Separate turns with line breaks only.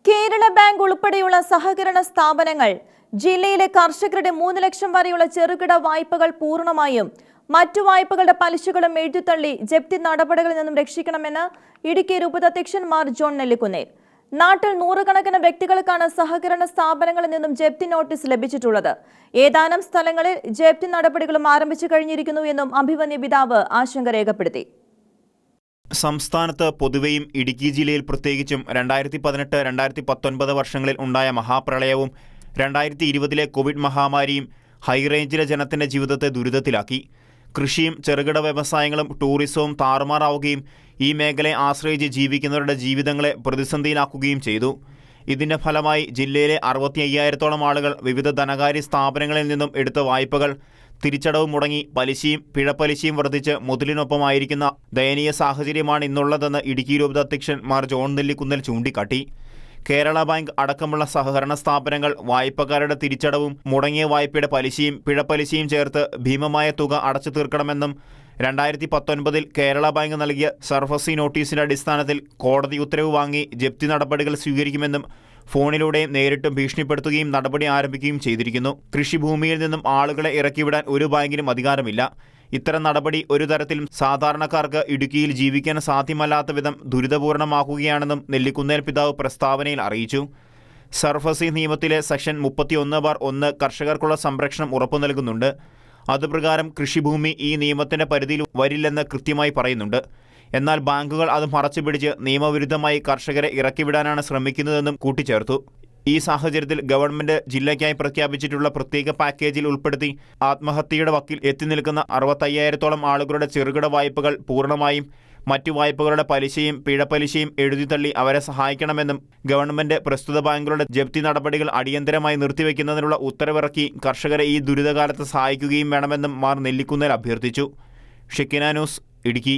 Kerala bank ഉൾപ്പെടെയുള്ള സഹകരണ സ്ഥാപനങ്ങൾ ജില്ലയിലെ കർഷകരുടെ 3 ലക്ഷം വരെയുള്ള ചെറുകിട വായ്പകൾ പൂർണ്ണമായും മറ്റു വായ്പകളുടെ പലിശകളും എഴുതിത്തള്ളി ജപ്തി നടപടികളിൽ നിന്നും രക്ഷിക്കണമെന്ന് ഇടുക്കി രൂപതാധ്യക്ഷൻ മാർ ജോൺ നെല്ലിക്കുന്നേൽ. നാട്ടിൽ നൂറുകണക്കിന് വ്യക്തികൾക്കാണ് സഹകരണ സ്ഥാപനങ്ങളിൽ നിന്നും ജപ്തി നോട്ടീസ് ലഭിച്ചിട്ടുള്ളത്. ഏതാനും സ്ഥലങ്ങളിൽ ജപ്തി നടപടികളും ആരംഭിച്ചു കഴിഞ്ഞിരിക്കുന്നു എന്നും അഭിമന്യ പിതാവ് ആശങ്ക രേഖപ്പെടുത്തി.
സംസ്ഥാനത്ത് പൊതുവെയും ഇടുക്കി ജില്ലയിൽ പ്രത്യേകിച്ചും 2018-2019 വർഷങ്ങളിൽ ഉണ്ടായ മഹാപ്രളയവും 2020 കോവിഡ് മഹാമാരിയും ഹൈറേഞ്ചിലെ ജനത്തിൻ്റെ ജീവിതത്തെ ദുരിതത്തിലാക്കി. കൃഷിയും ചെറുകിട വ്യവസായങ്ങളും ടൂറിസവും താറുമാറാവുകയും ഈ മേഖലയെ ആശ്രയിച്ച് ജീവിക്കുന്നവരുടെ ജീവിതങ്ങളെ പ്രതിസന്ധിയിലാക്കുകയും ചെയ്തു. ഇതിൻ്റെ ഫലമായി ജില്ലയിലെ 65,000-ഓളം ആളുകൾ വിവിധ ധനകാര്യ സ്ഥാപനങ്ങളിൽ നിന്നും എടുത്ത വായ്പകൾ തിരിച്ചടവ് മുടങ്ങി പലിശയും പിഴപ്പലിശയും വർദ്ധിച്ച് മുതലിനൊപ്പമായിരിക്കുന്ന ദയനീയ സാഹചര്യമാണ് ഇന്നുള്ളതെന്ന് ഇടുക്കി രൂപതാധ്യക്ഷൻ മാർ ജോൺ നെല്ലിക്കുന്നേൽ ചൂണ്ടിക്കാട്ടി. കേരള ബാങ്ക് അടക്കമുള്ള സഹകരണ സ്ഥാപനങ്ങൾ വായ്പക്കാരുടെ തിരിച്ചടവും മുടങ്ങിയ വായ്പയുടെ പലിശയും പിഴപ്പലിശയും ചേർത്ത് ഭീമമായ തുക അടച്ചു തീർക്കണമെന്നും 2019 കേരള ബാങ്ക് നൽകിയ സർഫസി നോട്ടീസിന്റെ അടിസ്ഥാനത്തിൽ കോടതി ഉത്തരവ് വാങ്ങി ജപ്തി നടപടികൾ സ്വീകരിക്കുമെന്നും ഫോണിലൂടെയും നേരിട്ടും ഭീഷണിപ്പെടുത്തുകയും നടപടി ആരംഭിക്കുകയും ചെയ്തിരിക്കുന്നു. കൃഷിഭൂമിയിൽ നിന്നും ആളുകളെ ഇറക്കിവിടാൻ ഒരു ബാങ്കിനും അധികാരമില്ല. ഇത്തരം നടപടി ഒരു തരത്തിലും സാധാരണക്കാർക്ക് ഇടുക്കിയിൽ ജീവിക്കാൻ സാധ്യമല്ലാത്ത വിധം ദുരിതപൂർണമാക്കുകയാണെന്നും നെല്ലിക്കുന്നേൽ പിതാവ് പ്രസ്താവനയിൽ അറിയിച്ചു. സർഫസി നിയമത്തിലെ സെക്ഷൻ 31/1 കർഷകർക്കുള്ള സംരക്ഷണം ഉറപ്പു നൽകുന്നുണ്ട്. അതുപ്രകാരം കൃഷിഭൂമി ഈ നിയമത്തിന്റെ പരിധിയിൽ വരില്ലെന്ന് കൃത്യമായി പറയുന്നുണ്ട്. എന്നാൽ ബാങ്കുകൾ അത് മറച്ചുപിടിച്ച് നിയമവിരുദ്ധമായി കർഷകരെ ഇറക്കിവിടാനാണ് ശ്രമിക്കുന്നതെന്നും കൂട്ടിച്ചേർത്തു. ഈ സാഹചര്യത്തിൽ ഗവൺമെന്റ് ജില്ലയ്ക്കായി പ്രഖ്യാപിച്ചിട്ടുള്ള പ്രത്യേക പാക്കേജിൽ ഉൾപ്പെടുത്തി ആത്മഹത്യയുടെ വക്കിൽ എത്തി നിൽക്കുന്ന 65,000-ഓളം ആളുകളുടെ ചെറുകിട വായ്പകൾ പൂർണ്ണമായും മറ്റു വായ്പകളുടെ പലിശയും പിഴപ്പലിശയും എഴുതിത്തള്ളി അവരെ സഹായിക്കണമെന്നും ഗവൺമെന്റ് പ്രസ്തുത ബാങ്കുകളുടെ ജപ്തി നടപടികൾ അടിയന്തരമായി നിർത്തിവെക്കുന്നതിനുള്ള ഉത്തരവിറക്കി കർഷകരെ ഈ ദുരിതകാലത്ത് സഹായിക്കുകയും വേണമെന്നും മാർ നെല്ലിക്കുന്നേൽ അഭ്യർത്ഥിച്ചു. Shekinah news, Idukki.